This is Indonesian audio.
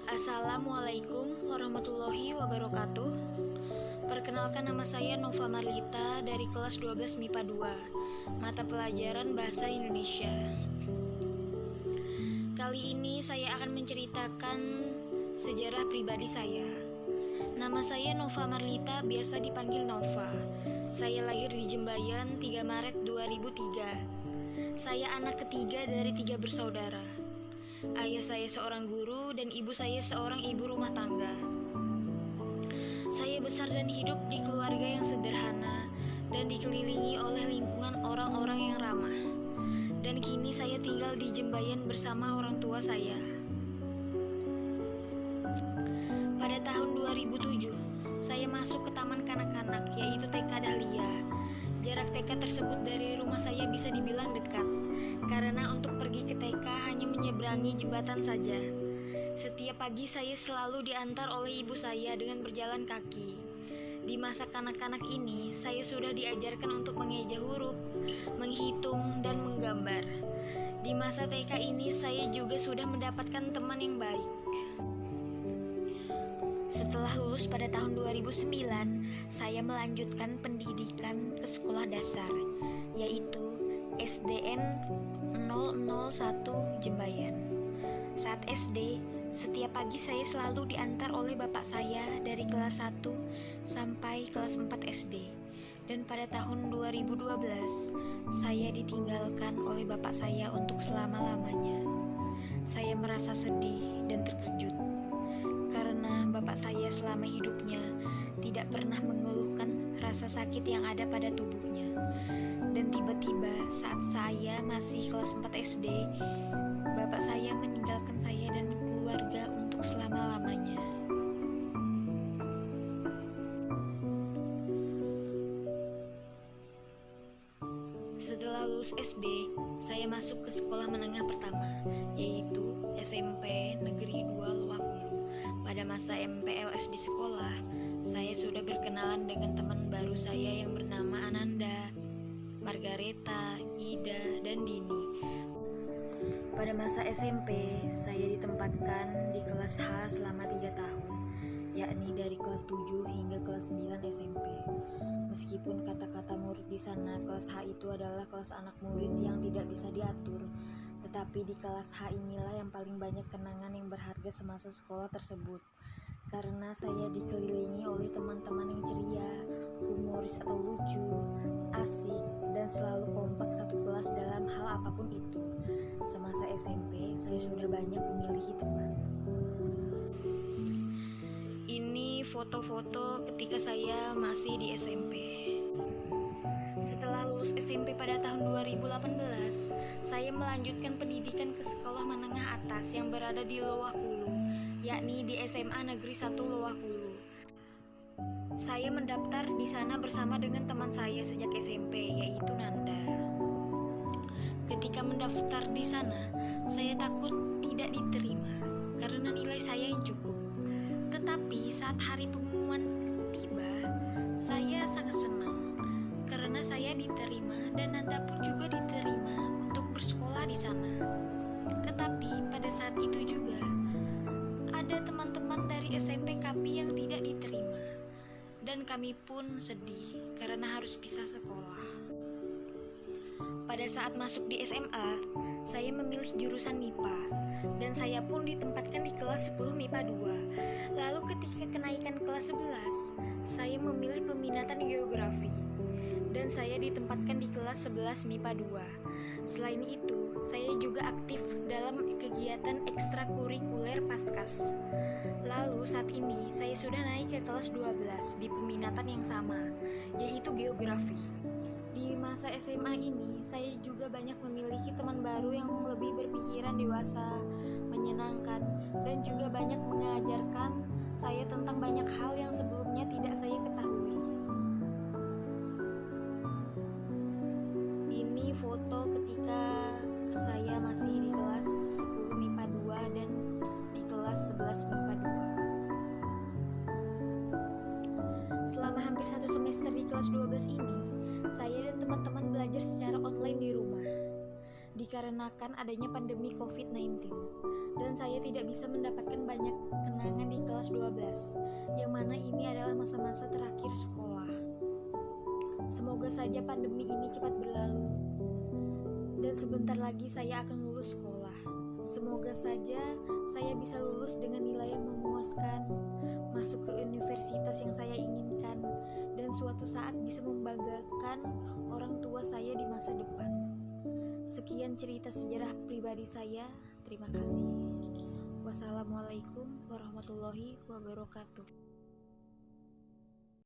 Assalamualaikum warahmatullahi wabarakatuh. Perkenalkan, nama saya Nova Marlita dari kelas 12 MIPA 2, mata pelajaran Bahasa Indonesia. Kali ini saya akan menceritakan sejarah pribadi saya. Nama saya Nova Marlita, biasa dipanggil Nova. Saya lahir di Jembayan 3 Maret 2003. Saya anak ketiga dari 3 bersaudara. Ayah saya seorang guru dan ibu saya seorang ibu rumah tangga. Saya besar dan hidup di keluarga yang sederhana dan dikelilingi oleh lingkungan orang-orang yang ramah. Dan kini saya tinggal di Jembayan bersama orang tua saya. Pada tahun 2007, saya masuk ke taman kanak-kanak, yaitu TK Dahlia. Jarak TK tersebut dari rumah saya bisa dibilang dekat, karena untuk pergi ke TK hanya menyeberangi jembatan saja. Setiap pagi saya selalu diantar oleh ibu saya dengan berjalan kaki. Di masa kanak-kanak ini, saya sudah diajarkan untuk mengeja huruf, menghitung, dan menggambar. Di masa TK ini, saya juga sudah mendapatkan teman yang baik. Setelah lulus pada tahun 2009, saya melanjutkan pendidikan ke sekolah dasar, yaitu SDN 001 Jembayan. Saat SD, setiap pagi saya selalu diantar oleh bapak saya dari kelas 1 sampai kelas 4 SD. Dan pada tahun 2012, saya ditinggalkan oleh bapak saya untuk selama-lamanya. Saya merasa sedih dan terkejut, karena bapak saya selama hidupnya tidak pernah mengeluhkan rasa sakit yang ada pada tubuhnya. Dan tiba-tiba saat saya masih kelas 4 SD, bapak saya meninggalkan saya dan keluarga untuk selama-lamanya. Setelah lulus SD, saya masuk ke sekolah menengah pertama, yaitu SMP Negeri 2 Loakulu. Pada masa MPLS di sekolah, saya sudah berkenalan dengan teman baru saya yang bernama Ananda, Margareta, Ida, dan Dini. Pada masa SMP, saya ditempatkan di kelas H selama 3 tahun, yakni dari kelas 7 hingga kelas 9 SMP. Meskipun kata-kata murid di sana, kelas H itu adalah kelas anak murid yang tidak bisa diatur, tetapi di kelas H inilah yang paling banyak kenangan yang berharga semasa sekolah tersebut. Karena saya dikelilingi oleh teman-teman yang ceria, humoris atau lucu, asik, dan selalu kompak satu kelas dalam hal apapun itu. Semasa SMP, saya sudah banyak memiliki teman. Ini foto-foto ketika saya masih di SMP. Setelah lulus SMP pada tahun 2018, saya melanjutkan pendidikan ke sekolah menengah atas yang berada di Loakulu, yakni di SMA Negeri 1 Loakulu. Saya mendaftar di sana bersama dengan teman saya sejak SMP, yaitu Nanda. Ketika mendaftar di sana, saya takut tidak diterima karena nilai saya yang cukup. Tetapi saat hari pengumuman tiba, saya sangat senang karena saya diterima dan Nanda pun juga diterima untuk bersekolah di sana. Tetapi pada saat itu juga ada teman-teman dari SMP kami yang tidak diterima, dan kami pun sedih karena harus pisah sekolah. Pada saat masuk di SMA, saya memilih jurusan MIPA, dan saya pun ditempatkan di kelas 10 MIPA 2. Lalu ketika kenaikan kelas 11, saya memilih peminatan geografi, dan saya ditempatkan di kelas 11 MIPA 2. Selain itu, saya juga aktif dalam kegiatan ekstrakurikuler Paskas. Lalu saat ini, saya sudah naik ke kelas 12 di peminatan yang sama, yaitu geografi. Di masa SMA ini, saya juga banyak memiliki teman baru yang lebih berpikiran dewasa, menyenangkan, dan juga banyak mengajarkan saya tentang banyak hal yang sebelumnya tidak saya ketahui. Ini foto ketika saya masih di kelas 10 MIPA 2 dan di kelas 11 MIPA 2. Selama hampir 1 semester di kelas 12 ini, saya dan teman-teman belajar secara online di rumah. Di dikarenakan adanya pandemi COVID-19, dan saya tidak bisa mendapatkan banyak kenangan di kelas 12, yang mana ini adalah masa-masa terakhir sekolah. Semoga saja pandemi ini cepat berlalu, dan sebentar lagi saya akan lulus sekolah. Semoga saja saya bisa lulus dengan nilai yang memuaskan, masuk ke universitas yang saya inginkan, dan suatu saat bisa membanggakan orang tua saya di masa depan. Sekian cerita sejarah pribadi saya. Terima kasih. Wassalamualaikum warahmatullahi wabarakatuh.